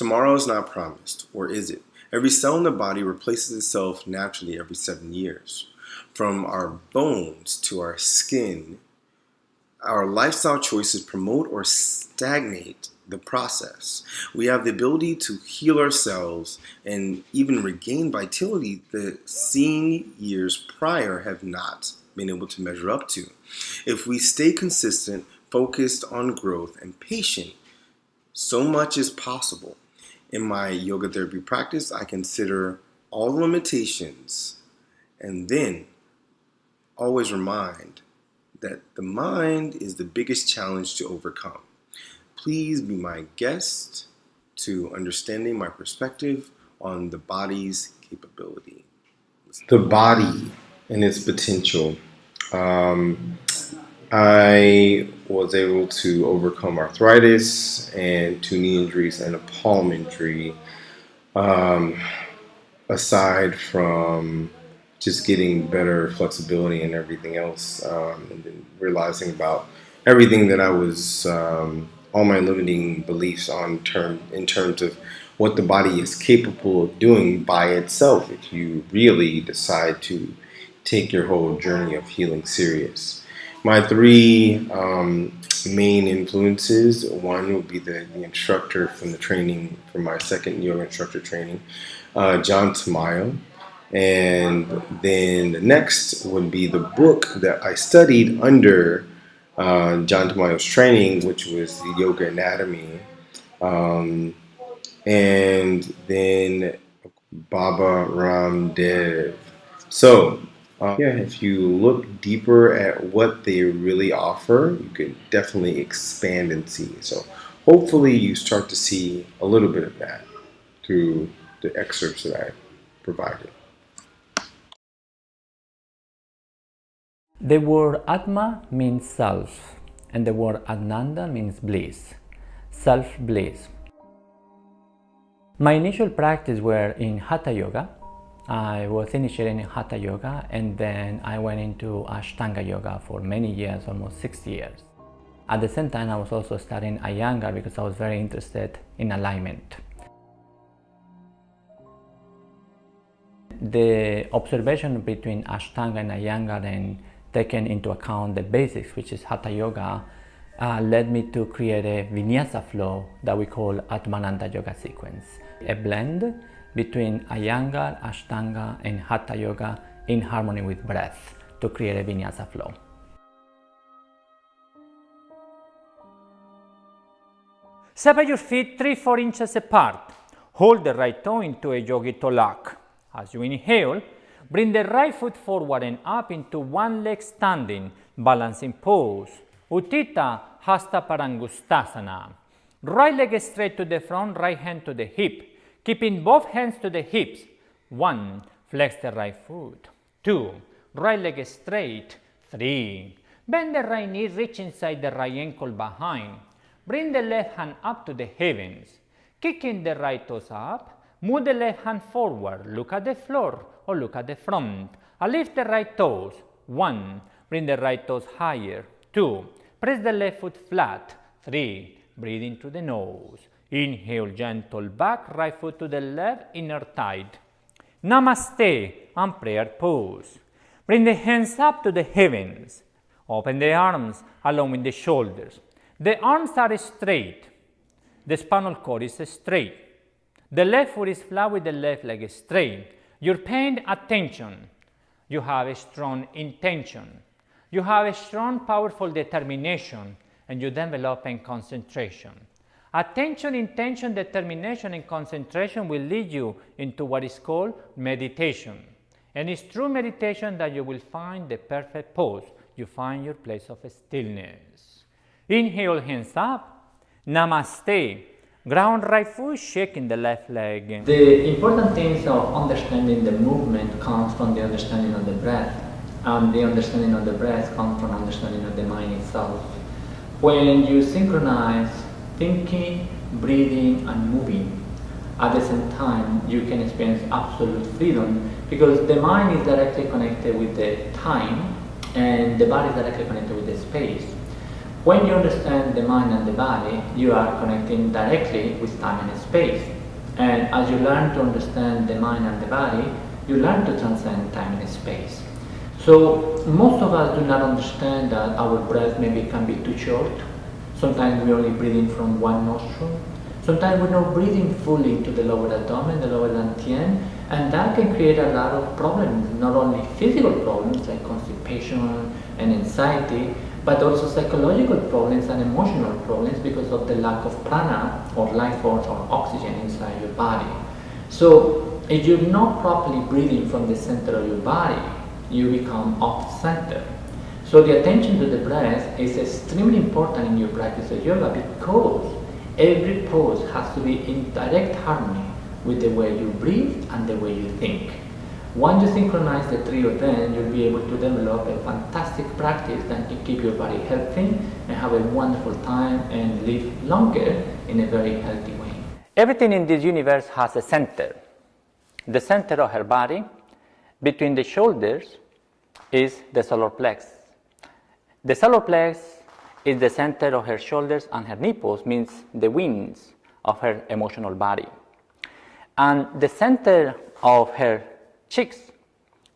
Tomorrow is not promised, or is it? Every cell in the body replaces itself naturally every 7 years. From our bones to our skin, our lifestyle choices promote or stagnate the process. We have the ability to heal ourselves and even regain vitality that seeing years prior have not been able to measure up to. If we stay consistent, focused on growth, and patient, so much is possible. In my yoga therapy practice, I consider all the limitations and then always remind that the mind is the biggest challenge to overcome. Please be my guest to understanding my perspective on the body's capability. The body and its potential. I was able to overcome arthritis and 2 knee injuries and a palm injury. Aside from just getting better flexibility and everything else, and then realizing about everything that I was, all my limiting beliefs in terms of what the body is capable of doing by itself if you really decide to take your whole journey of healing serious. My 3 main influences, one would be the instructor from the training, from my second yoga instructor training, John Tamayo. And then the next would be the book that I studied under John Tamayo's training, which was the Yoga Anatomy. And then Baba Ramdev. So, if you look deeper at what they really offer, you can definitely expand and see. So hopefully you start to see a little bit of that through the excerpts that I provided. The word Atma means self, and the word Ananda means bliss, self-bliss. My initial practice were in Hatha Yoga. I was initiated in Hatha Yoga, and then I went into Ashtanga Yoga for many years, almost 6 years. At the same time, I was also studying Iyengar because I was very interested in alignment. The observation between Ashtanga and Iyengar and taking into account the basics, which is Hatha Yoga, led me to create a vinyasa flow that we call Atmananda Yoga sequence, a blend between Iyengar, Ashtanga, and Hatha Yoga in harmony with breath to create a vinyasa flow. Separate your feet 3-4 inches apart. Hold the right toe into a yogi toe lock. As you inhale, bring the right foot forward and up into one leg standing, balancing pose. Utthita Hasta Parangustasana. Right leg straight to the front, right hand to the hip. Keeping both hands to the hips. 1. Flex the right foot. 2. Right leg straight. 3. Bend the right knee, reach inside the right ankle behind. Bring the left hand up to the heavens. Kicking the right toes up. Move the left hand forward. Look at the floor or look at the front. Lift the right toes. 1. Bring the right toes higher. 2. Press the left foot flat. 3. Breathe into the nose. Inhale, gentle back, right foot to the left, inner tight. Namaste and prayer pose. Bring the hands up to the heavens. Open the arms along with the shoulders. The arms are straight. The spinal cord is straight. The left foot is flat with the left leg straight. You're paying attention. You have a strong intention. You have a strong, powerful determination, and you develop in concentration. Attention, intention, determination, and concentration will lead you into what is called meditation. And it's through meditation that you will find the perfect pose. You find your place of stillness. Inhale, hands up. Namaste. Ground right foot, shaking the left leg. The important things of understanding the movement comes from the understanding of the breath. And the understanding of the breath comes from understanding of the mind itself. When you synchronize thinking, breathing, and moving at the same time, you can experience absolute freedom because the mind is directly connected with the time and the body is directly connected with the space. When you understand the mind and the body, you are connecting directly with time and space. And as you learn to understand the mind and the body, you learn to transcend time and space. So most of us do not understand that our breath maybe can be too short. Sometimes we only breathe in from one nostril. Sometimes we're not breathing fully into the lower abdomen, the lower dantian, and that can create a lot of problems, not only physical problems like constipation and anxiety, but also psychological problems and emotional problems because of the lack of prana or life force or oxygen inside your body. So if you're not properly breathing from the center of your body, you become off center. So the attention to the breath is extremely important in your practice of yoga because every pose has to be in direct harmony with the way you breathe and the way you think. Once you synchronize the three of them, you'll be able to develop a fantastic practice that can keep your body healthy and have a wonderful time and live longer in a very healthy way. Everything in this universe has a center. The center of her body, between the shoulders, is the solar plex. The solar plex is the center of her shoulders, and her nipples means the wings of her emotional body. And the center of her cheeks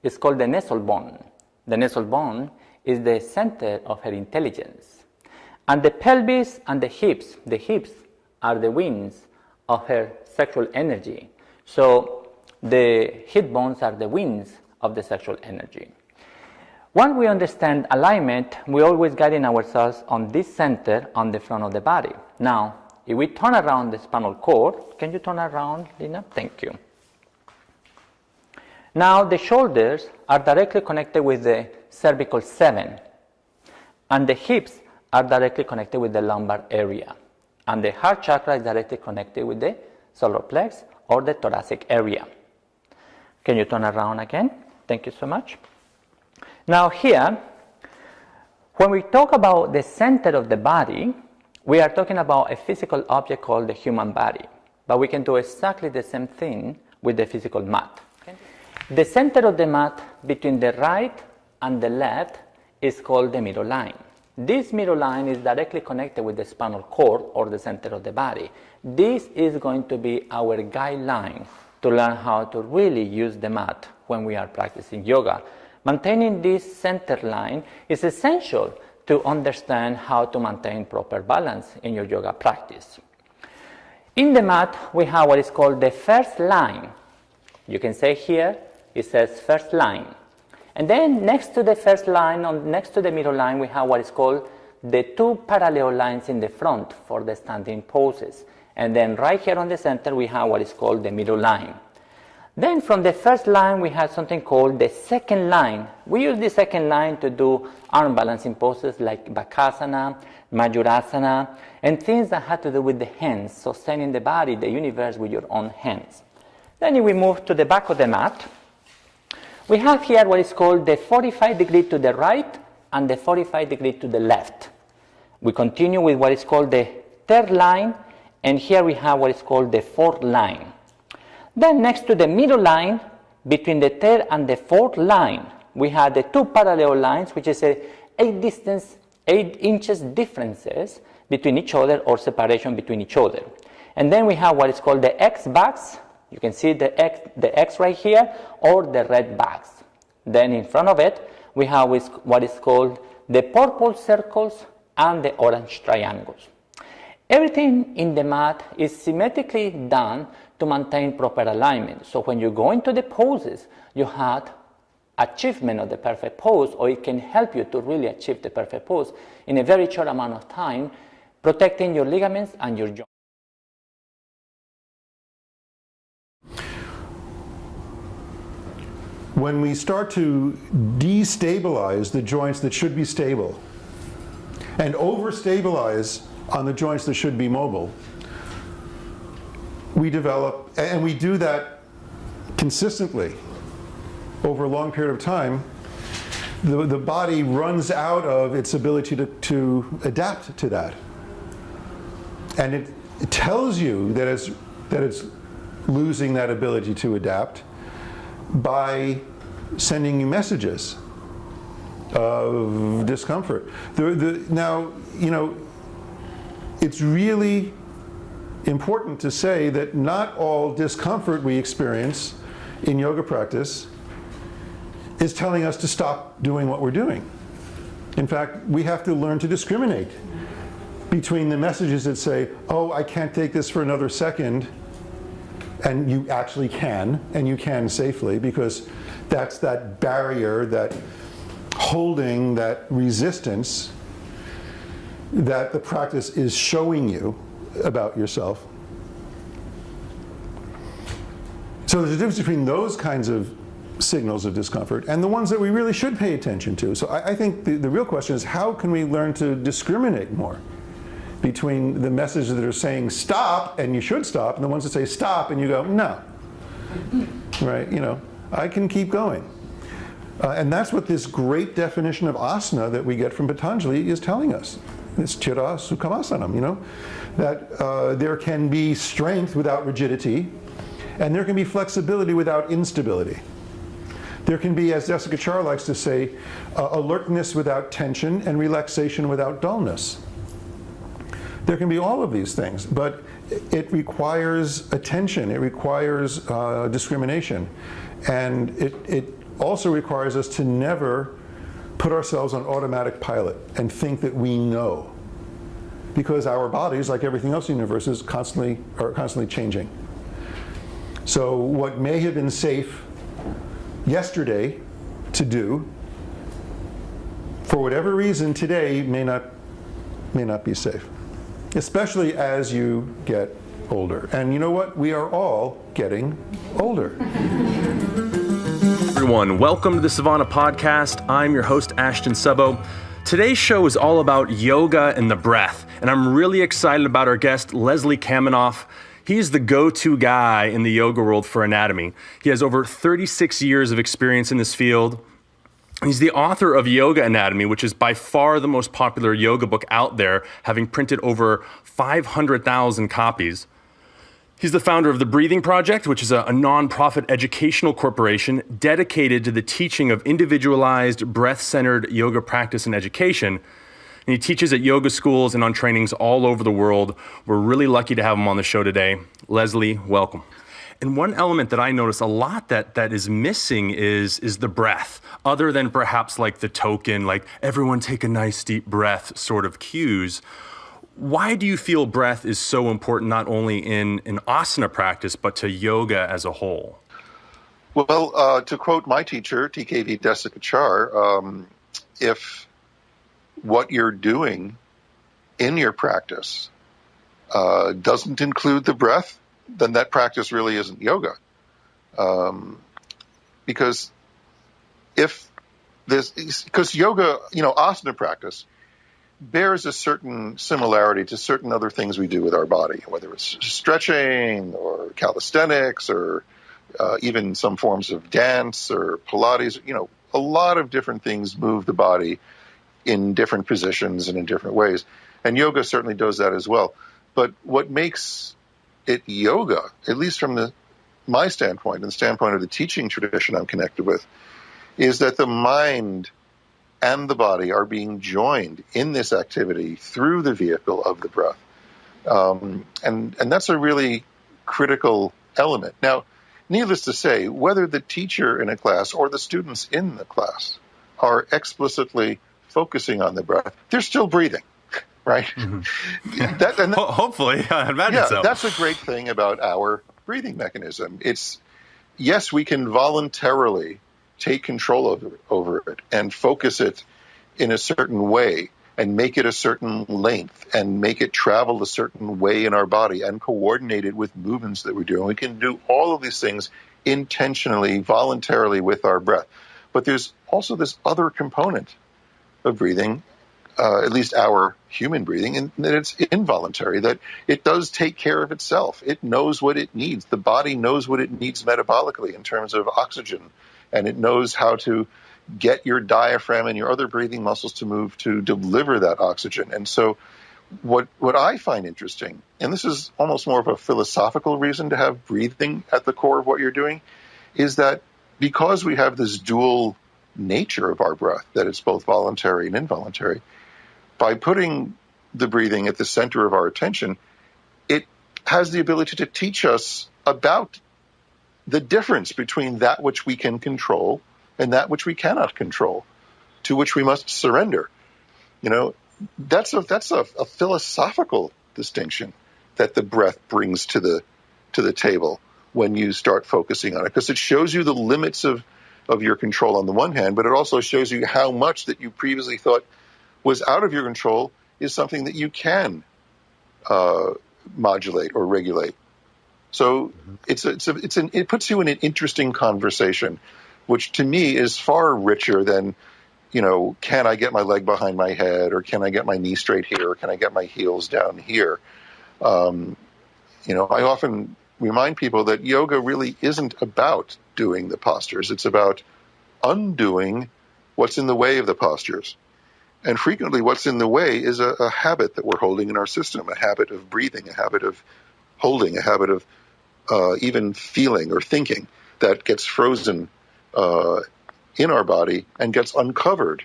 is called the nasal bone. The nasal bone is the center of her intelligence. And the pelvis and the hips are the wings of her sexual energy. So the hip bones are the wings of the sexual energy. Once we understand alignment, we're always guiding ourselves on this center on the front of the body. Now, if we turn around the spinal cord, can you turn around, Lina? Thank you. Now, the shoulders are directly connected with the cervical 7, and the hips are directly connected with the lumbar area, and the heart chakra is directly connected with the solar plex or the thoracic area. Can you turn around again? Thank you so much. Now here, when we talk about the center of the body, we are talking about a physical object called the human body, but we can do exactly the same thing with the physical mat. The center of the mat between the right and the left is called the middle line. This middle line is directly connected with the spinal cord or the center of the body. This is going to be our guideline to learn how to really use the mat when we are practicing yoga. Maintaining this center line is essential to understand how to maintain proper balance in your yoga practice. In the mat, we have what is called the first line. You can say here, it says first line. And then next to the first line, next to the middle line, we have what is called the two parallel lines in the front for the standing poses. And then right here on the center, we have what is called the middle line. Then from the first line, we have something called the second line. We use the second line to do arm balancing poses like Bakasana, Majurasana, and things that have to do with the hands, sustaining the body, the universe with your own hands. Then if we move to the back of the mat, we have here what is called the 45 degree to the right and the 45 degree to the left. We continue with what is called the third line, and here we have what is called the fourth line. Then next to the middle line, between the third and the fourth line, we have the two parallel lines, which is a 8 inches differences between each other or separation between each other. And then we have what is called the X backs. You can see the X right here, or the red backs. Then in front of it, we have what is called the purple circles and the orange triangles. Everything in the mat is symmetrically done to maintain proper alignment. So when you go into the poses, you have achievement of the perfect pose, or it can help you to really achieve the perfect pose in a very short amount of time, protecting your ligaments and your joints. When we start to destabilize the joints that should be stable and overstabilize on the joints that should be mobile, we develop, and we do that consistently over a long period of time, the body runs out of its ability to adapt to that. And it tells you that it's losing that ability to adapt by sending you messages of discomfort. Now, it's really important to say that not all discomfort we experience in yoga practice is telling us to stop doing what we're doing. In fact, we have to learn to discriminate between the messages that say, oh, I can't take this for another second, and you actually can, and you can safely, because that's that barrier, that holding, that resistance that the practice is showing you about yourself. So there's a difference between those kinds of signals of discomfort and the ones that we really should pay attention to. So I think the real question is, how can we learn to discriminate more between the messages that are saying stop and you should stop, and the ones that say stop and you go, no. Right? I can keep going. And that's what this great definition of asana that we get from Patanjali is telling us. It's chira sukhasasanam, that there can be strength without rigidity, and there can be flexibility without instability. There can be, as Jessica Char likes to say, alertness without tension and relaxation without dullness. There can be all of these things, but it requires attention, it requires discrimination, and it also requires us to never put ourselves on automatic pilot and think that we know, because our bodies, like everything else in the universe, are constantly changing. So what may have been safe yesterday to do, for whatever reason today may not be safe, especially as you get older. And you know what? We are all getting older. Everyone, welcome to the Savannah Podcast. I'm your host, Ashton Sebo. Today's show is all about yoga and the breath, and I'm really excited about our guest, Leslie Kaminoff. He's the go-to guy in the yoga world for anatomy. He has over 36 years of experience in this field. He's the author of Yoga Anatomy, which is by far the most popular yoga book out there, having printed over 500,000 copies. He's the founder of the Breathing Project, which is a nonprofit educational corporation dedicated to the teaching of individualized, breath-centered yoga practice and education. And he teaches at yoga schools and on trainings all over the world. We're really lucky to have him on the show today. Leslie, welcome. And one element that I notice a lot that is missing is the breath, other than perhaps like the token, like everyone take a nice deep breath sort of cues. Why do you feel breath is so important, not only in an asana practice, but to yoga as a whole? Well, to quote my teacher, TKV Desikachar, if what you're doing in your practice doesn't include the breath, then that practice really isn't yoga. Because yoga, asana practice bears a certain similarity to certain other things we do with our body, whether it's stretching or calisthenics or even some forms of dance or Pilates. A lot of different things move the body in different positions and in different ways. And yoga certainly does that as well. But what makes it yoga, at least from my standpoint and the standpoint of the teaching tradition I'm connected with, is that the mind and the body are being joined in this activity through the vehicle of the breath. And that's a really critical element. Now, needless to say, whether the teacher in a class or the students in the class are explicitly focusing on the breath, they're still breathing, right? Mm-hmm. Hopefully, I imagine so. That's a great thing about our breathing mechanism. It's, yes, we can voluntarily take control over it and focus it in a certain way and make it a certain length and make it travel a certain way in our body and coordinate it with movements that we're doing. We can do all of these things intentionally, voluntarily with our breath. But there's also this other component of breathing, at least our human breathing, and that it's involuntary, that it does take care of itself. It knows what it needs. The body knows what it needs metabolically in terms of oxygen, and it knows how to get your diaphragm and your other breathing muscles to move to deliver that oxygen. And so what I find interesting, and this is almost more of a philosophical reason to have breathing at the core of what you're doing, is that because we have this dual nature of our breath, that it's both voluntary and involuntary. By putting the breathing at the center of our attention, it has the ability to teach us about the difference between that which we can control and that which we cannot control, to which we must surrender. You know, that's a philosophical distinction that the breath brings to the table when you start focusing on it, because it shows you the limits of your control on the one hand, but it also shows you how much that you previously thought was out of your control is something that you can modulate or regulate. So it puts you in an interesting conversation, which to me is far richer than, you know, can I get my leg behind my head, or can I get my knee straight here, or can I get my heels down here? You know, I often remind people that yoga really isn't about doing the postures. It's about undoing what's in the way of the postures. And frequently what's in the way is a habit that we're holding in our system, a habit of breathing, a habit of holding, a habit of even feeling or thinking that gets frozen in our body and gets uncovered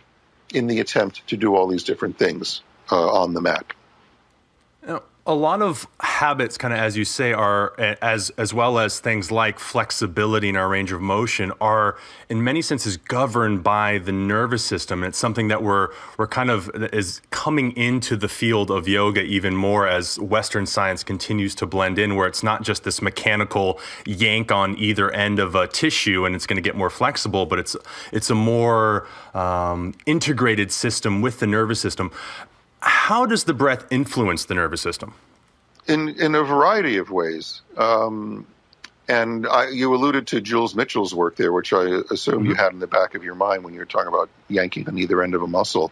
in the attempt to do all these different things on the mat. Now, a lot of habits, kind of as you say, are as well as things like flexibility in our range of motion, are in many senses governed by the nervous system. And it's something that we're kind of is coming into the field of yoga even more as Western science continues to blend in, where it's not just this mechanical yank on either end of a tissue and it's going to get more flexible, but it's a more integrated system with the nervous system. How does the breath influence the nervous system? In a variety of ways. And you alluded to Jules Mitchell's work there, which I assume you had in the back of your mind when you were talking about yanking on either end of a muscle.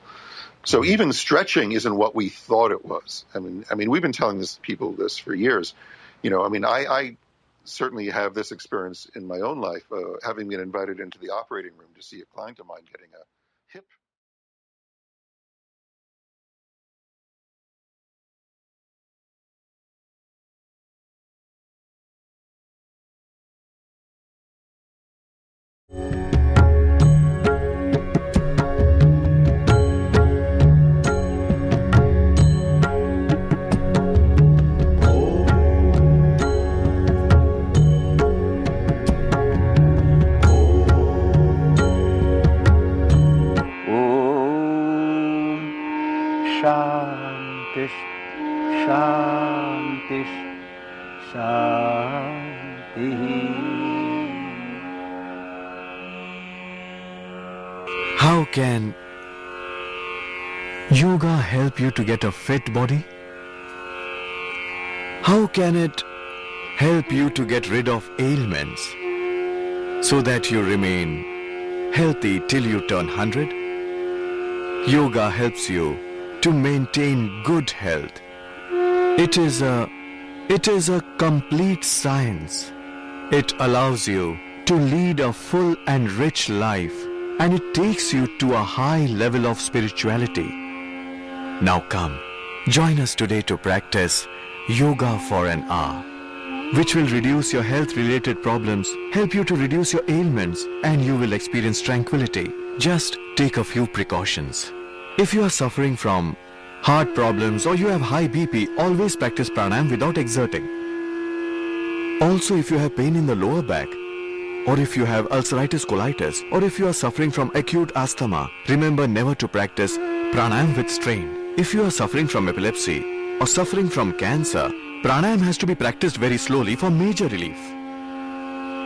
So even stretching isn't what we thought it was. I mean, we've been telling people this for years. You know, I mean, I certainly have this experience in my own life, having been invited into the operating room to see a client of mine getting a hip. Shanti, Shanti, Shanti. How can yoga help you to get a fit body? How can it help you to get rid of ailments so that you remain healthy till you turn 100? Yoga helps you to maintain good health. It is a complete science. It allows you to lead a full and rich life, and it takes you to a high level of spirituality. Now come, join us today to practice yoga for an hour, which will reduce your health-related problems, help you to reduce your ailments, and you will experience tranquility. Just take a few precautions. If you are suffering from heart problems or you have high BP, always practice pranayam without exerting. Also, if you have pain in the lower back, or if you have ulcerative colitis, or if you are suffering from acute asthma, remember never to practice pranayam with strain. If you are suffering from epilepsy or suffering from cancer, pranayam has to be practiced very slowly for major relief.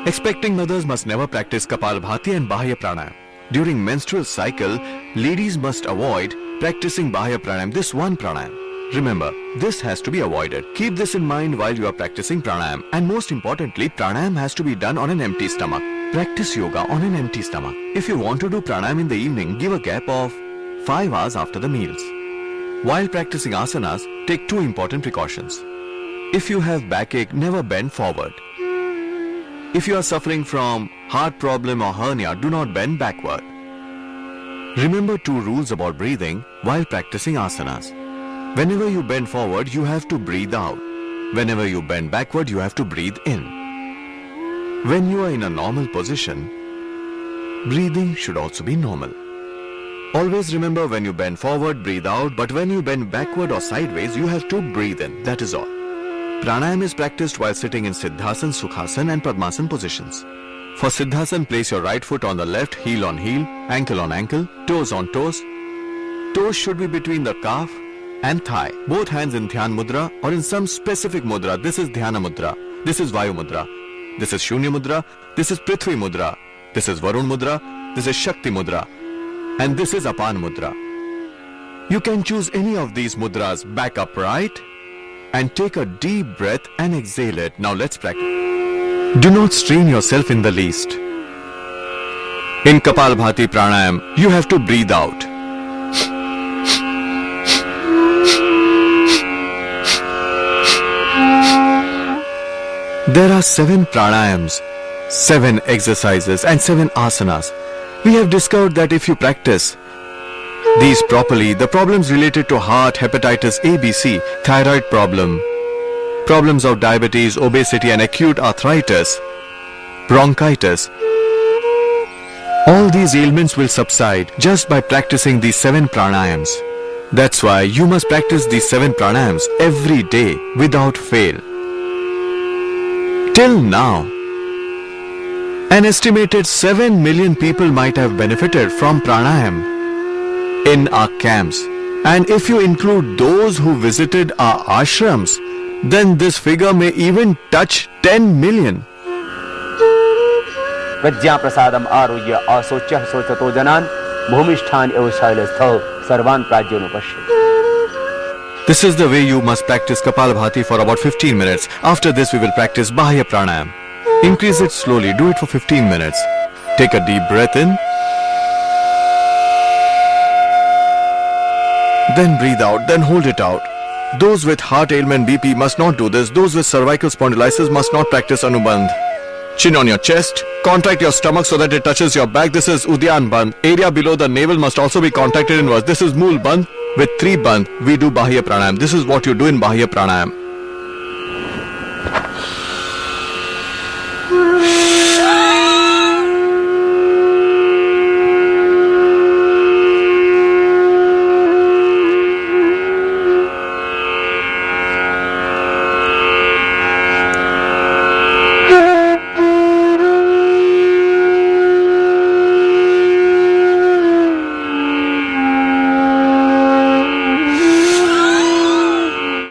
Expecting mothers must never practice Kapalbhati and Bahya pranayam. During menstrual cycle, ladies must avoid practicing Bahya pranayam, this one pranayam. Remember, this has to be avoided. Keep this in mind while you are practicing pranayam. And most importantly, pranayam has to be done on an empty stomach. Practice yoga on an empty stomach. If you want to do pranayam in the evening, give a gap of 5 hours after the meals. While practicing asanas, take 2 important precautions. If you have backache, never bend forward. If you are suffering from heart problem or hernia, do not bend backward. Remember 2 rules about breathing while practicing asanas. Whenever you bend forward, you have to breathe out. Whenever you bend backward, you have to breathe in. When you are in a normal position, breathing should also be normal. Always remember, when you bend forward, breathe out, but when you bend backward or sideways, you have to breathe in, that is all. Pranayama is practiced while sitting in Siddhasan, Sukhasan and Padmasan positions. For Siddhasan, place your right foot on the left, heel on heel, ankle on ankle, toes on toes. Toes should be between the calf and thigh. Both hands in Dhyan Mudra or in some specific mudra. This is Dhyana Mudra, this is Vayu Mudra, this is Shunya Mudra, this is Prithvi Mudra, this is Varun Mudra, this is Shakti Mudra, and this is Apan Mudra. You can choose any of these mudras. Back upright and take a deep breath and exhale it. Now let's practice. Do not strain yourself in the least. In Kapalbhati Pranayam, you have to breathe out. There are 7 pranayams, 7 exercises and 7 asanas. We have discovered that if you practice these properly, the problems related to heart, hepatitis A, B, C, thyroid problem, problems of diabetes, obesity and acute arthritis, bronchitis, all these ailments will subside just by practicing these 7 pranayams. That's why you must practice these 7 pranayams every day without fail. Till now, an estimated 7 million people might have benefited from pranayam in our camps. And if you include those who visited our ashrams, then this figure may even touch 10 million. प्रज्ञा प्रसादम आरोग्य असोच्य सोचतो जनान भूमिष्ठान एव शैलस्थौ सर्वान प्राज्ञोनुपश्य. This is the way you must practice Kapalbhati for about 15 minutes. After this we will practice Bahya Pranayam. Increase it slowly, do it for 15 minutes. Take a deep breath in. Then breathe out, then hold it out. Those with heart ailment BP must not do this. Those with cervical spondylitis must not practice Anubandh. Chin on your chest. Contract your stomach so that it touches your back. This is Udyan Bandh. Area below the navel must also be contracted inwards. This is Mool Bandh. With 3 bandh, we do Bahya Pranayam. This is what you do in Bahya Pranayam.